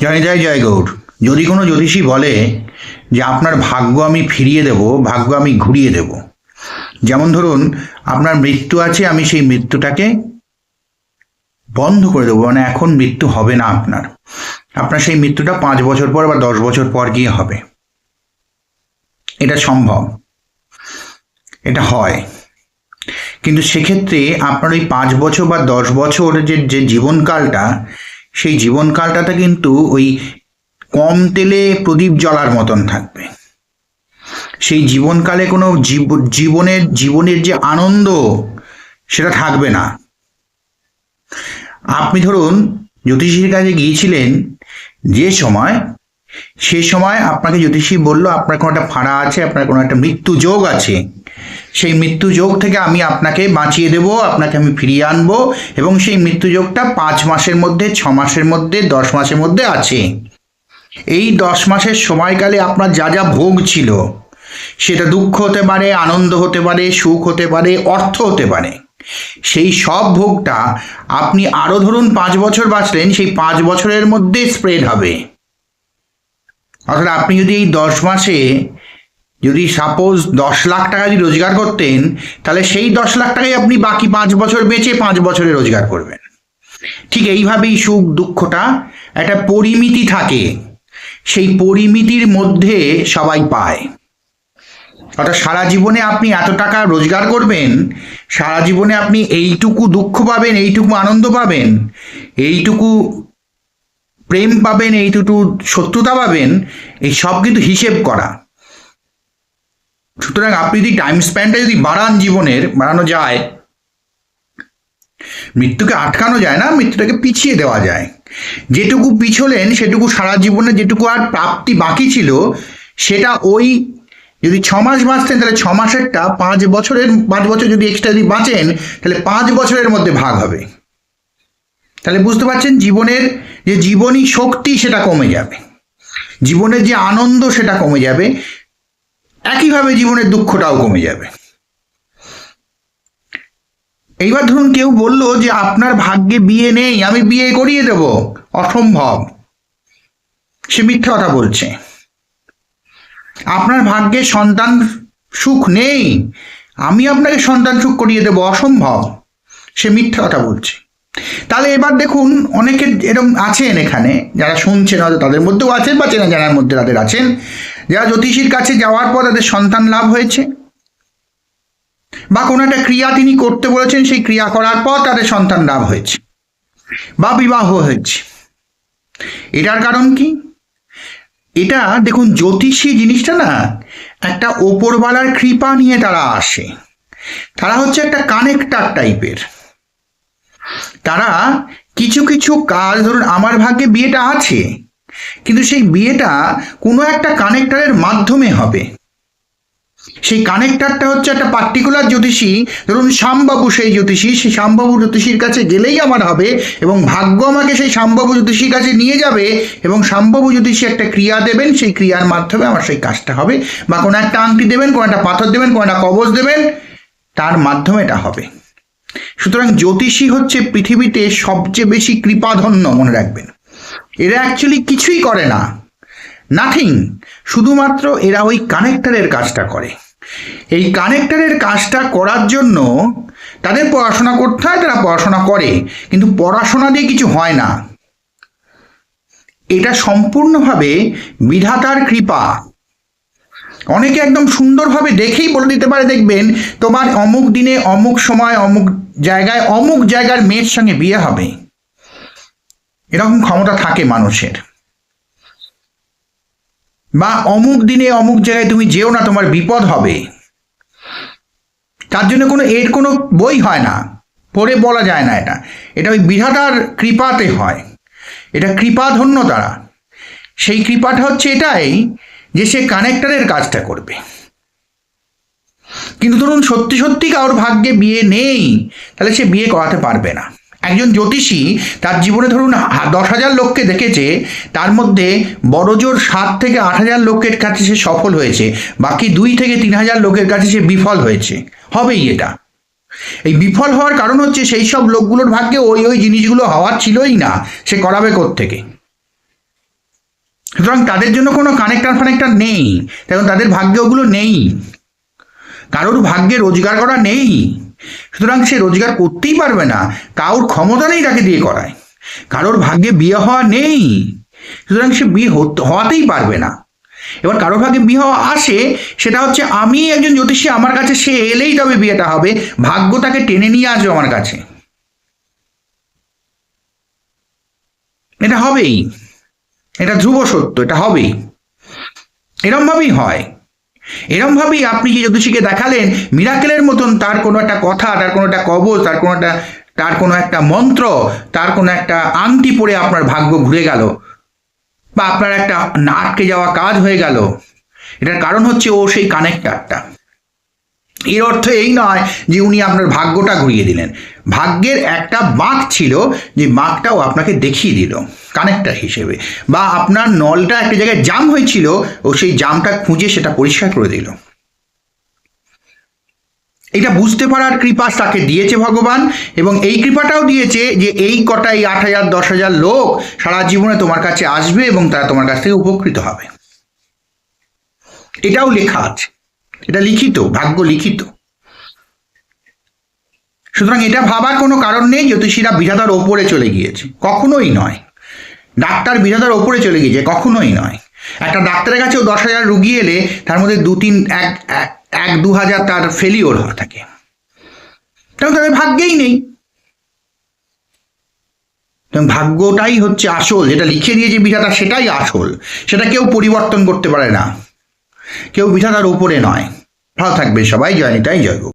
জয় জয় জয় গৌর। যদি কোনো জ্যোতিষী বলে যে আপনার ভাগ্য আমি ফিরিয়ে দেব, ভাগ্য আমি ঘুরিয়ে দেব, যেমন ধরুন আপনার মৃত্যু আছে, আমি সেই মৃত্যুটাকে বন্ধ করে দেবো, মানে এখন মৃত্যু হবে না আপনার, আপনার সেই মৃত্যুটা 5 বছর পর বা 10 বছর পর গিয়ে হবে, এটা সম্ভব, এটা হয়। কিন্তু সেক্ষেত্রে আপনার ওই 5 বছর বা 10 বছর যে জীবনকালটা, সেই জীবনকালটাতে কিন্তু ওই কম তেলে প্রদীপ জ্বলার মতন থাকবে। সেই জীবনকালে কোনো জীবনের যে আনন্দ সেটা থাকবে না। আপনি ধরুন জ্যোতিষীর কাছে গিয়েছিলেন যে সময়, সে সময় আপনাকে জ্যোতিষী বলল আপনার কোনো একটা ফাঁড়া আছে, আপনার কোনো একটা মৃত্যু যোগ আছে, সেই মৃত্যু যোগ থেকে আমি আপনাকে বাঁচিয়ে দেব, আপনাকে আমি ফিরিয়ে আনবো, এবং সেই মৃত্যু যোগটা 5 মাসের মধ্যে, 6 মাসের মধ্যে, 10 মাসের মধ্যে আছে। এই 10 মাসের সময়কালে আপনার যা যা ভোগ ছিল, সেটা দুঃখ হতে পারে, আনন্দ হতে পারে, সুখ হতে পারে, অর্থ হতে পারে, সেই সব ভোগটা আপনি আরো ধরুন 5 বছর বাঁচলেন, সেই 5 বছরের মধ্যে স্প্রেড হবে। অর্থাৎ আপনি যদি এই 10 মাসে যদি সাপোজ 10 লাখ টাকা যদি রোজগার করতেন, তাহলে সেই 10 লাখ টাকাই আপনি বাকি 5 বছর বেঁচে 5 বছরে রোজগার করবেন। ঠিক এইভাবেই সুখ দুঃখটা একটা পরিমিতি থাকে, সেই পরিমিতির মধ্যে সবাই পায়। অর্থাৎ সারা জীবনে আপনি এত টাকা রোজগার করবেন, সারা জীবনে আপনি এইটুকু দুঃখ পাবেন, এইটুকু আনন্দ পাবেন, এইটুকু প্রেম পাবেন, এইটুকু শত্রুতা পাবেন, এই সব কিন্তু হিসেব করা। সুতরাং আপনি যদি টাইম স্প্যানটা যদি বাড়ানো যায়, মৃত্যুকে আটকানো যায় না, মৃত্যুটাকে পিছিয়ে দেওয়া যায়। যেটুকু পিছলেন সেটুকু সারা জীবনে যেটুকু আর প্রাপ্তি বাকি ছিল, সেটা ওই যদি 6 মাস বাঁচতেন, তাহলে 6 মাসেরটা 5 বছর যদি এক্সট্রা যদি বাঁচেন, তাহলে 5 বছরের মধ্যে ভাগ হবে। তাহলে বুঝতে পারছেন জীবনের যে জীবনী শক্তি সেটা কমে যাবে, জীবনের যে আনন্দ সেটা কমে যাবে, একইভাবে জীবনের দুঃখটাও কমে যাবে। এইবার ধরুন কেউ বলল যে আপনার ভাগ্যে বিয়ে নেই, আমি বিয়ে করিয়ে দেব, অসম্ভব, সে মিথ্যা কথা বলছে। আপনার ভাগ্যে সন্তান সুখ নেই, আমি আপনাকে সন্তান সুখ করিয়ে দেব, অসম্ভব, সে মিথ্যা কথা বলছে। তাহলে এবার দেখুন অনেকে এরকম আছেন এখানে, যারা শুনছেন হয়তো তাদের মধ্যেও আছেন, বা চেনা জানার মধ্যে তাদের আছেন, যারা জ্যোতিষীর কাছে যাওয়ার পর তাদের সন্তান লাভ হয়েছে, বা কোনো একটা ক্রিয়া তিনি করতে বলেছেন, সেই ক্রিয়া করার পর তাদের সন্তান লাভ হয়েছে বা বিবাহ হয়েছে। এটার কারণ কি? এটা দেখুন, জ্যোতিষী জিনিসটা না একটা ওপরওয়ালার কৃপা নিয়ে তারা আসে। তারা হচ্ছে একটা কানেক্টার টাইপের। তারা কিছু কিছু কাজ, ধরুন আমার ভাগ্যে বিয়েটা আছে, কিন্তু সেই বিয়েটা কোনো একটা কানেক্টারের মাধ্যমে হবে। সেই কানেক্টারটা হচ্ছে একটা পার্টিকুলার জ্যোতিষী, ধরুন শ্যামবাবু সেই জ্যোতিষী, সেই শ্যামবাবু জ্যোতিষীর কাছে গেলেই আমার হবে, এবং ভাগ্য আমাকে সেই শ্যামবাবু জ্যোতিষীর কাছে নিয়ে যাবে, এবং শ্যামবাবু জ্যোতিষী একটা ক্রিয়া দেবেন, সেই ক্রিয়ার মাধ্যমে আমার সেই কাজটা হবে, বা কোনো একটা আংটি দেবেন, কোনো একটা পাথর দেবেন, কোনো একটা কবচ দেবেন, তার মাধ্যমে এটা হবে। সুতরাং জ্যোতিষী হচ্ছে পৃথিবীতে সবচেয়ে বেশি কৃপাধন্য, মনে রাখবেন। এরা অ্যাকচুয়ালি কিছুই করে না, নাথিং, শুধুমাত্র এরা ওই কানেক্টারের কাজটা করে। এই কানেক্টারের কাজটা করার জন্য তাদের পড়াশোনা করতে হয়, তারা পড়াশোনা করে, কিন্তু পড়াশোনা দিয়ে কিছু হয় না, এটা সম্পূর্ণভাবে বিধাতার কৃপা। অনেকে একদম সুন্দরভাবে দেখেই বলে দিতে পারে, দেখবেন তোমার অমুক দিনে অমুক সময় অমুক জায়গার মেয়ের সঙ্গে বিয়ে হবে, এরকম ক্ষমতা থাকে মানুষের। বা অমুক দিনে অমুক জায়গায় তুমি যেও না, তোমার বিপদ হবে। তার জন্য এর কোনো বই হয় না, পড়ে বলা যায় না, এটা ওই বিধাতার কৃপাতে হয়, এটা কৃপাধন্য তারা। সেই কৃপাটা হচ্ছে এটাই যে সে কানেক্টারের কাজটা করবে। কিন্তু ধরুন সত্যি সত্যি কারোর ভাগ্যে বিয়ে নেই, তাহলে সে বিয়ে করাতে পারবে না। একজন জ্যোতিষী তার জীবনে ধরুন 10,000 লোককে দেখেছে, তার মধ্যে বড়জোর 7 থেকে 8,000 লোকের কাছে সে সফল হয়েছে, বাকি 2 থেকে 3,000 লোকের কাছে সে বিফল হয়েছে। হবেই এটা। এই বিফল হওয়ার কারণ হচ্ছে সেই সব লোকগুলোর ভাগ্যে ওই জিনিসগুলো হওয়ার ছিলই না, সে করাবে কোত্থেকে। সুতরাং তাদের জন্য কোনো কানেক্টার নেই, তখন তাদের ভাগ্যে ওগুলো নেই। কারোর ভাগ্যে রোজগার করা নেই, সুতরাং সে রোজগার করতেই পারবে না, কারোর ক্ষমতা নেই তাকে দিয়ে করায়। কারোর ভাগ্যে বিয়ে হওয়া নেই, সুতরাং সে বিয়ে হওয়াতেই পারবে না। এবার কারোর ভাগ্যে বিয়ে হওয়া আসে, সেটা হচ্ছে আমি একজন জ্যোতিষী, আমার কাছে সে এলেই তবে বিয়েটা হবে, ভাগ্য তাকে টেনে নিয়ে আসবে আমার কাছে, এটা হবেই, এটা ধ্রুব সত্য, এটা হবেই, এরমভাবেই হয়। এরমভাবেই আপনি যে জ্যোতিষীকে দেখালেন, মিরাকেলের মতন তার কোনো একটা কথা, তার কোনো একটা কবচ, তার কোনো একটা মন্ত্র, তার কোনো একটা আংটি পরে আপনার ভাগ্য ঘুরে গেল, বা আপনার একটা আটকে যাওয়া কাজ হয়ে গেল, এটার কারণ হচ্ছে ও সেই কানেক্টারটা। এর অর্থ এই নয় যে উনি আপনার ভাগ্যটা ঘুরিয়ে দিলেন। ভাগ্যের একটা বাঁক ছিল, যে বাঁকটাও আপনাকে দেখিয়ে দিল কানেক্টার হিসেবে, বা আপনার নলটা একটা জায়গায় জাম হয়েছিল, ও সেই জামটা খুঁজে সেটা পরিষ্কার করে দিল। এটা বুঝতে পারার কৃপা তাকে দিয়েছে ভগবান, এবং এই কৃপাটাও দিয়েছে যে এই কটাই 8,000 10,000 লোক সারা জীবনে তোমার কাছে আসবে এবং তারা তোমার কাছ থেকে উপকৃত হবে। এটাও লেখা আছে, এটা লিখিত, ভাগ্য লিখিত। সুতরাং এটা ভাবার কোনো কারণ নেই জ্যোতিষীরা বিধাতার ওপরে চলে গিয়েছে, কখনোই নয়। ডাক্তার বিধাতার ওপরে চলে গিয়েছে, কখনোই নয়। একটা ডাক্তারের কাছেও 10,000 রুগী এলে তার মধ্যে 2-3 তার ফেলিওর হওয়া থাকে, কারণ তাদের ভাগ্যেই নেই। ভাগ্যটাই হচ্ছে আসল, যেটা লিখে দিয়েছে বিধাতা সেটাই আসল, সেটা কেউ পরিবর্তন করতে পারে না, কেউ বিধাতার উপরে নয়। ভালো থাকবে সবাই, জয় নিতাই, জয় গো।